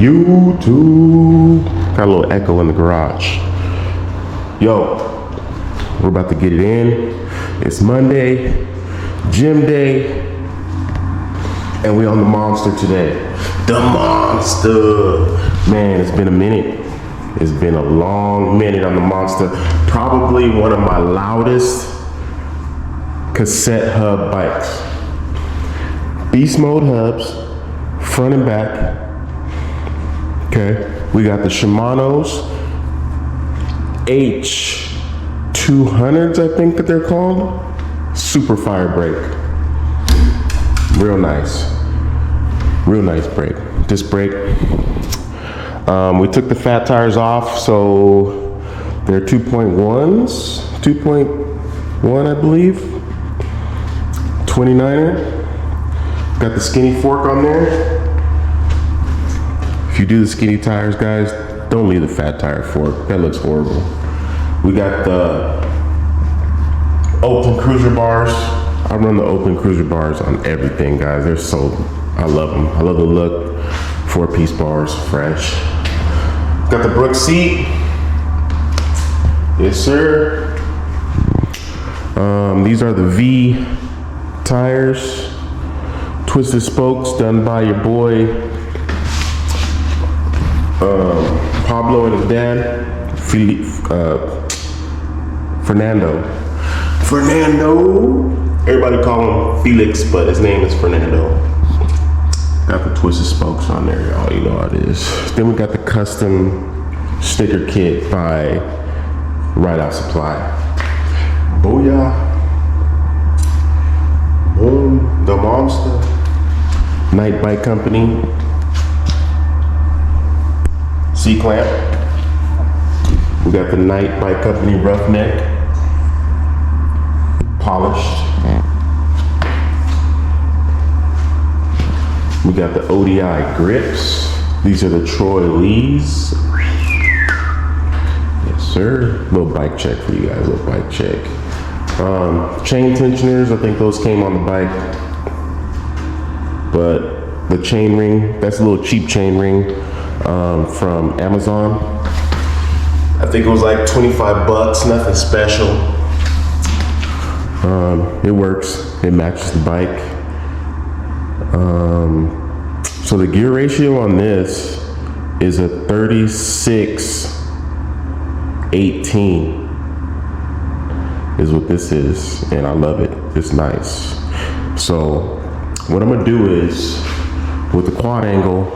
YouTube. Got a little echo in the garage. Yo, we're about to get it in. It's Monday, gym day, and we on the Monster today. The Monster. Man, it's been a minute. It's been a long minute on the Monster. Probably one of my loudest cassette hub bikes. Beast mode hubs, front and back. Okay, we got the Shimano's H200s, I think that they're called. Super fire brake. Real nice brake. This brake. We took the fat tires off, so they're 2.1s, 2.1 I believe. 29er. Got the skinny fork on there. If you do the skinny tires, guys, don't leave the fat tire fork. That looks horrible. We got the open cruiser bars. I run the open cruiser bars on everything, guys. They're so, I love them. I love the look. 4-piece bars, fresh. Got the Brooks seat. Yes, sir. These are the V tires. Twisted spokes done by your boy Pablo and his dad, Fernando. Everybody call him Felix, but his name is Fernando. Got the twisted spokes on there, y'all. You know how it is. Then we got the custom sticker kit by Ride Out Supply. Booyah. Boom. The Monster. Night Bike Company. C-clamp. We got the Night Bike Company Roughneck. Polished. We got the ODI grips. These are the Troy Lees. Yes, sir. Little bike check for you guys. Little bike check. Chain tensioners. I think those came on the bike. But the chain ring, that's a little cheap chain ring from Amazon. I think it was like 25 bucks, nothing special. It works. It matches the bike. So the gear ratio on this is a 36-18 is what this is, and I love it. It's nice. So what I'm gonna do is, with the quad angle,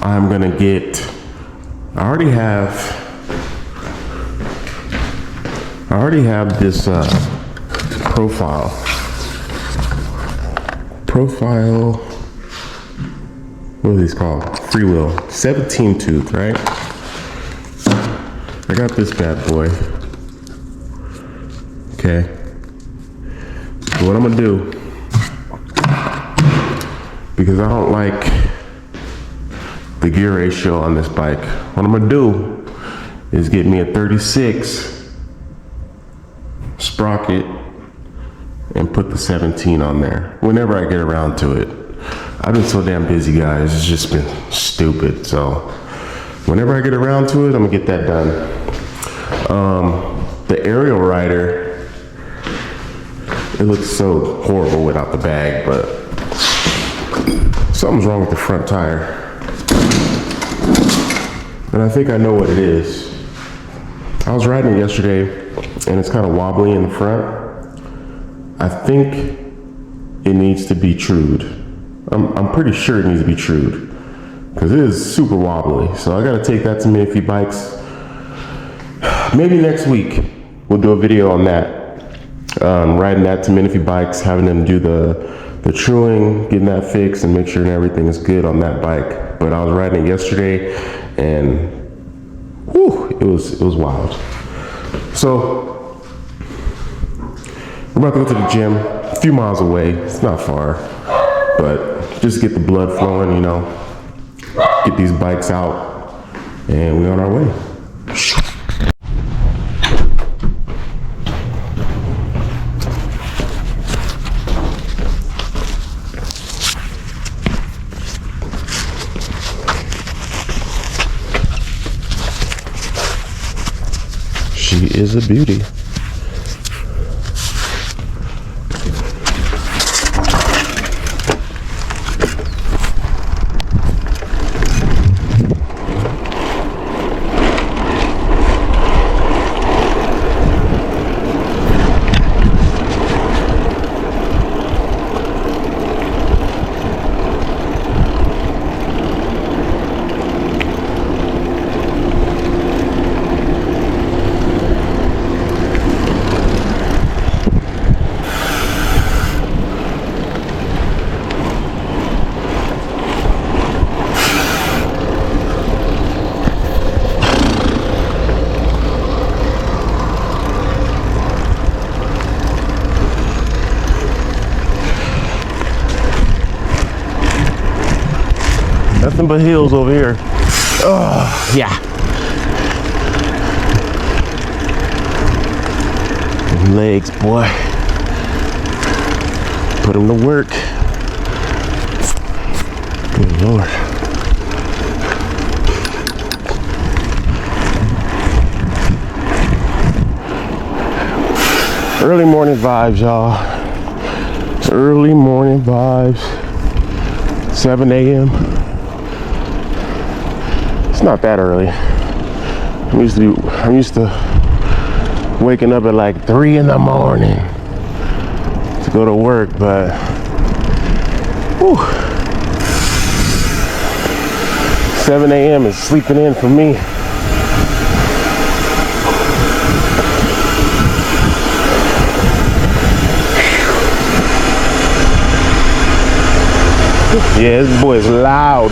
I'm gonna get, I already have this profile, what are these called? Freewheel, 17 tooth, right? I got this bad boy. Okay. So what I'm gonna do, because I don't like the gear ratio on this bike, what I'm gonna do is get me a 36 sprocket and put the 17 on there whenever I get around to it. I've been so damn busy, guys. It's just been stupid. So whenever I get around to it, I'm gonna get that done. The aerial rider, it looks so horrible without the bag, but something's wrong with the front tire. And I think I know what it is. I was riding it yesterday and it's kind of wobbly in the front. I think it needs to be trued. I'm pretty sure it needs to be trued because it is super wobbly. So I got to take that to Minify Bikes. Maybe next week we'll do a video on that. Riding that to Minify Bikes, having them do the truing, getting that fixed, and make sure everything is good on that bike. But I was riding it yesterday, and whew, it was wild. So we're about to go to the gym, a few miles away. It's not far, but just get the blood flowing, you know. Get these bikes out, and we're on our way. She is a beauty. Nothing but hills over here. Oh, yeah. Legs, boy. Put them to work. Good Lord. Early morning vibes, y'all. Early morning vibes. 7 a.m. It's not that early. I'm used to waking up at like 3 in the morning to go to work, but whew, 7 a.m. is sleeping in for me. Yeah, this boy is loud.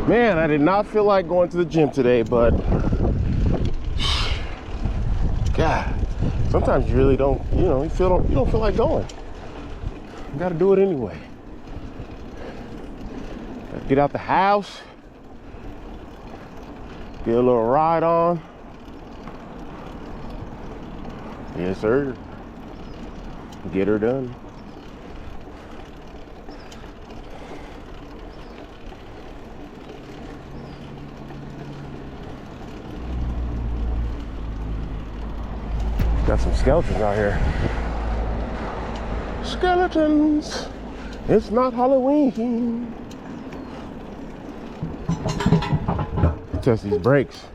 Man, I did not feel like going to the gym today, but God, sometimes you really don't, you don't feel like going. You gotta do it anyway. Gotta get out the house, get a little ride on. Yes, sir. Get her done. Got some skeletons out here. Skeletons. It's not Halloween. Test these brakes.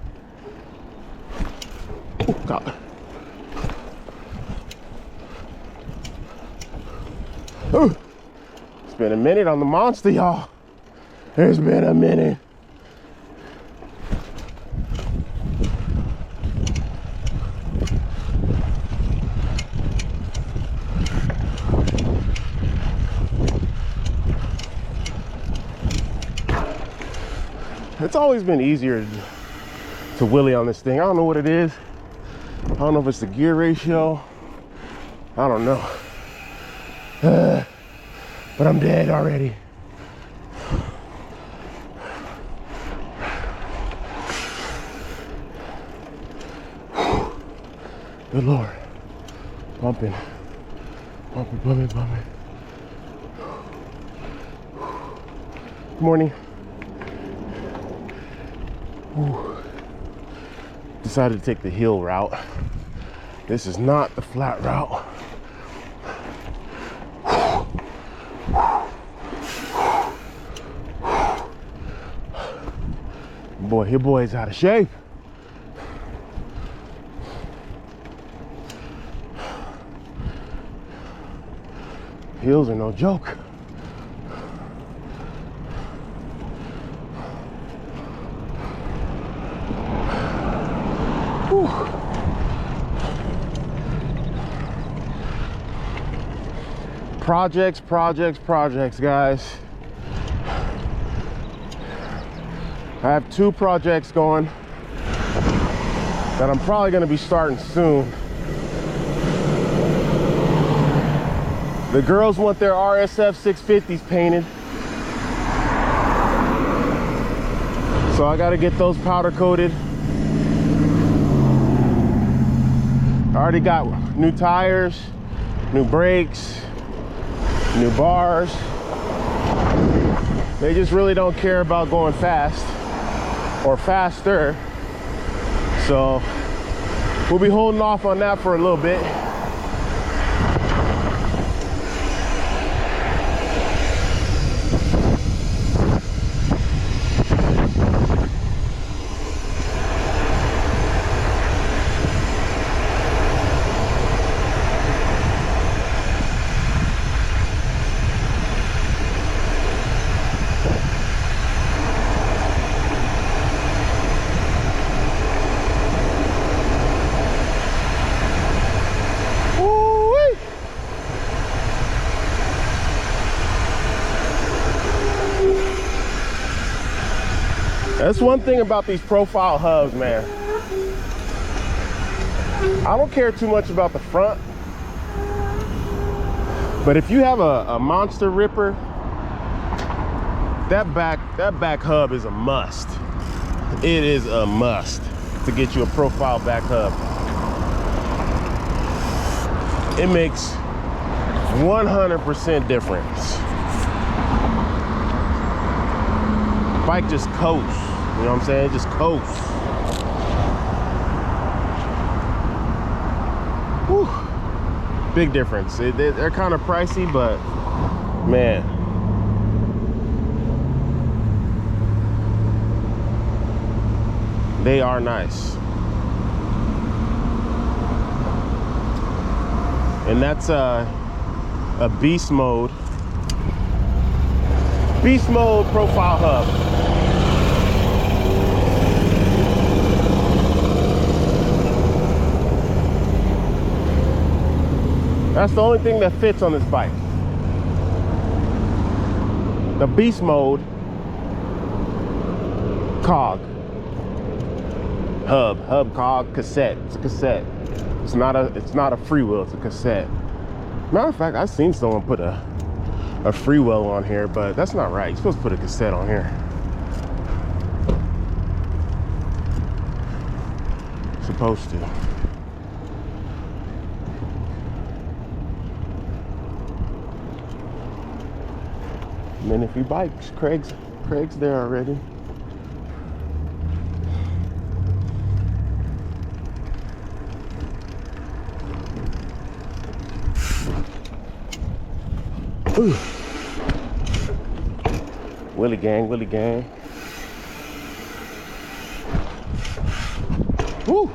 Oh, God. Ooh. It's been a minute on the Monster, y'all. It's been a minute. It's always been easier to wheelie on this thing. I don't know what it is. I don't know if it's the gear ratio. I don't know. But I'm dead already. Good Lord. Bumping. Bumping, bumping, bumping. Good morning. Ooh. Decided to take the hill route. This is not the flat route. Boy, your boy's out of shape. Hills are no joke. Projects, guys. I have 2 projects going that I'm probably gonna be starting soon. The girls want their RSF 650s painted. So I gotta get those powder coated. I already got new tires, new brakes, new bars. They just really don't care about going fast or faster. So we'll be holding off on that for a little bit. That's one thing about these profile hubs, man. I don't care too much about the front, but if you have a monster ripper, that back hub is a must. It is a must to get you a profile back hub. It makes 100% difference. Bike just coasts. You know what I'm saying? It just coasts. Whew. Big difference. They're kind of pricey, but man. They are nice. And that's a beast mode profile hub. That's the only thing that fits on this bike. The beast mode cog. Hub cog cassette. It's a cassette. It's not a freewheel, it's a cassette. Matter of fact, I've seen someone put a freewheel on here, but that's not right. You're supposed to put a cassette on here. Supposed to. Minify bikes. Craig's there already. Ooh. Willie gang. Woo.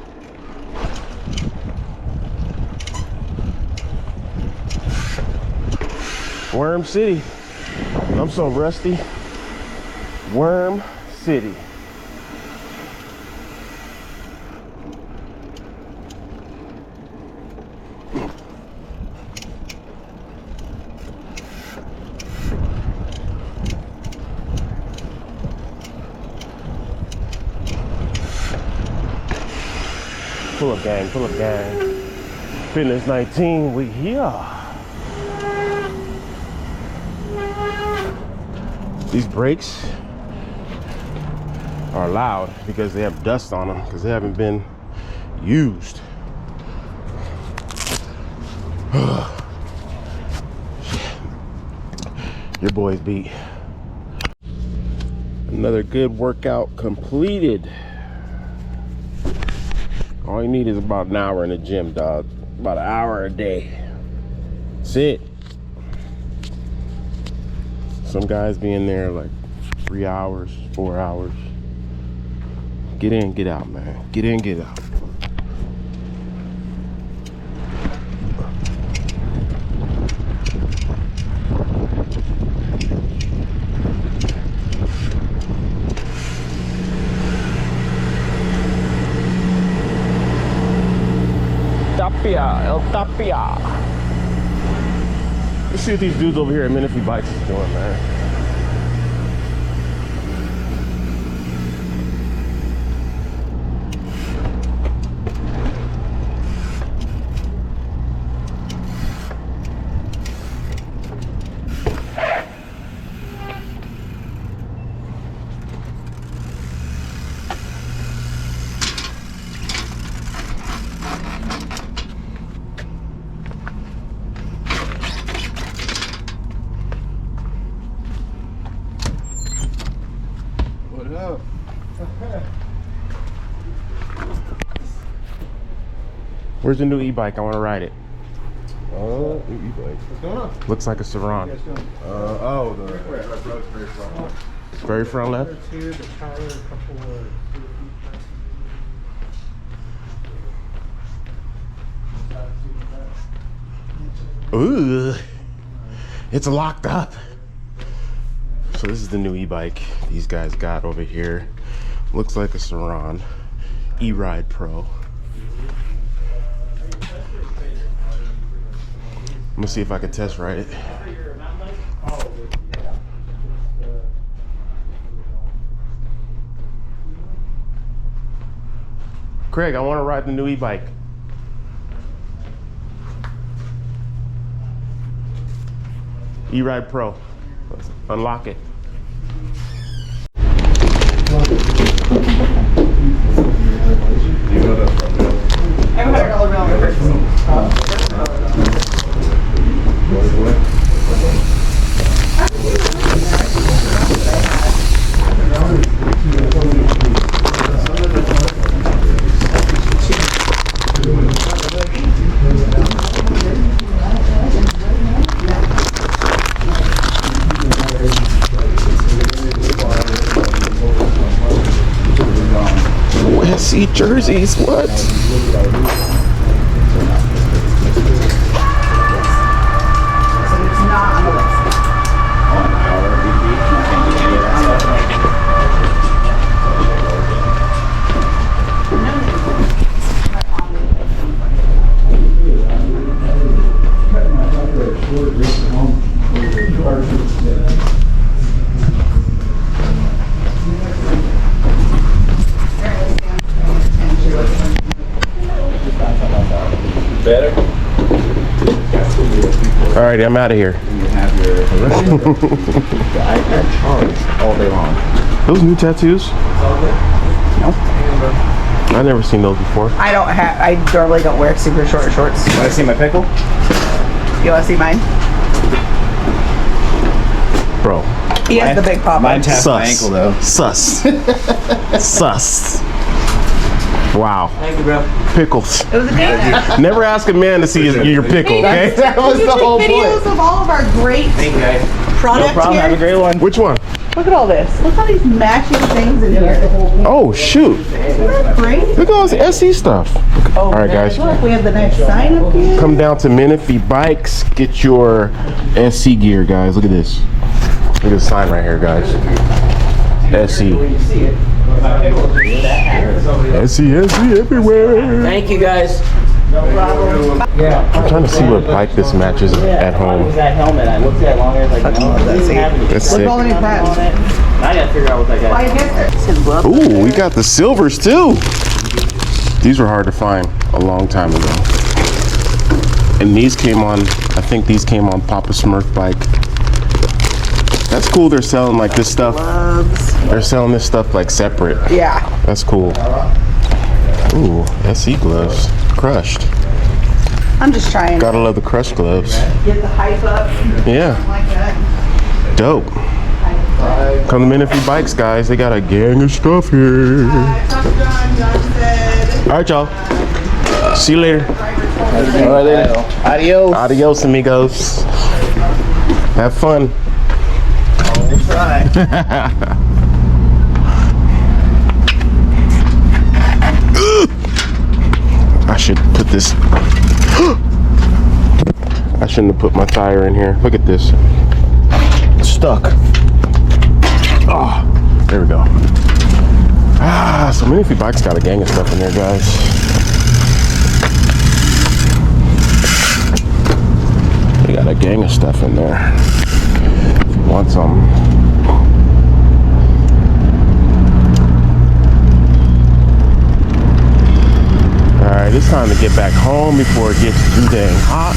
Worm City. I'm so rusty. Worm City. Pull up gang. Fitness 19, we here. These brakes are loud because they have dust on them because they haven't been used. Your boy's beat. Another good workout completed. All you need is about an hour in the gym, dog. About an hour a day. That's it. Some guys be in there like 3 hours, 4 hours. Get in, get out, man. Get in, get out. El Tapia. Let's see what these dudes over here at Minify Bikes is doing, man. Where's the new e-bike? I want to ride it. New e-bike. What's going on? Looks like a Saran. The very front one. Very front left? Here, the tire, a couple of Ooh, it's locked up. So this is the new e-bike these guys got over here. Looks like a Saran E-Ride Pro. I'm gonna see if I can test ride it. Craig, I want to ride the new e-bike. E-Ride Pro. Let's unlock it. You know that's from Bill. I'm $100 bill on the purchase. SC jerseys, what? Better? Alrighty, I'm out of here. You have your the iPad charged all day long. Those new tattoos? Nope. I've never seen those before. I normally don't wear super short shorts. Want to see my pickle? You want to see mine? Bro. He has the big pop. Mine taps my Sus. ankle though. Sus. Sus. Wow. Thank you, bro. Pickles. It was a day. Never ask a man to see your pickle, okay? That was You the take whole videos point. of all of our great Thank you guys. product No problem. here. Have a great one. Which one? Look at all this. Look at all these matching things in here. Oh, shoot. Isn't that great? Look at all this SC stuff. Oh, All right, guys. Look, we have the nice sign up here. Come down to Minify Bikes. Get your SC gear, guys. Look at this. Look at the sign right here, guys. SC. SC everywhere. Thank you guys. I'm trying to see what bike this matches at home. That helmet, I looked at it long as like, That's Look sick. at all the new pads. Now I gotta figure out what that Well, guy I guess it's his glove. Ooh, we got the silvers too. These were hard to find a long time ago. And these came on, I think these came on Papa Smurf bike. That's cool. They're selling like this stuff. Gloves. They're selling this stuff like separate. Yeah. That's cool. Ooh, SC gloves. Crushed. I'm just trying to Gotta love the crushed gloves. get the hype up. Yeah, Like that. dope. Come to Minify Bikes, guys. They got a gang of stuff here. All right, y'all. See you later. All right, later. Adios. Adios, amigos. Have fun. I should put this. I shouldn't have put my tire in here. Look at this. It's stuck. Oh, there we go. So Minify Bikes got a gang of stuff in there, guys. They got got a gang of stuff in there. Want some? Alright, it's time to get back home before it gets too dang hot.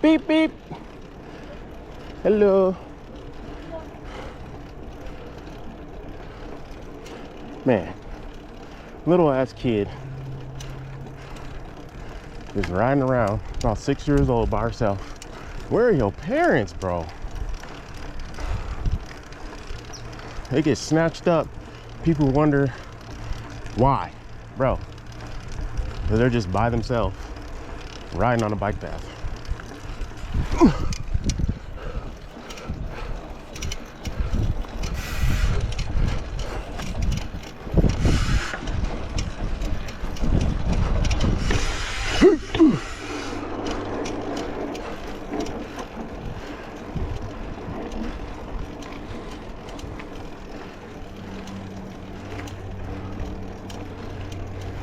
Beep, beep. Hello. Man, little ass kid is riding around, about 6 years old, by herself. Where are your parents, bro? They get snatched up. People wonder why, bro. They're just by themselves, riding on a bike path.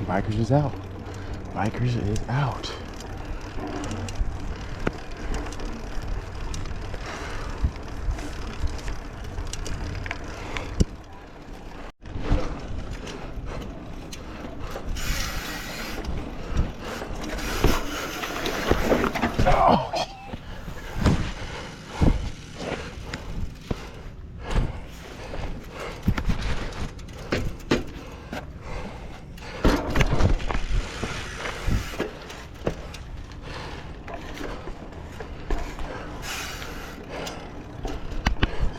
Bikers is out. Bikers is out.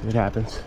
It happens.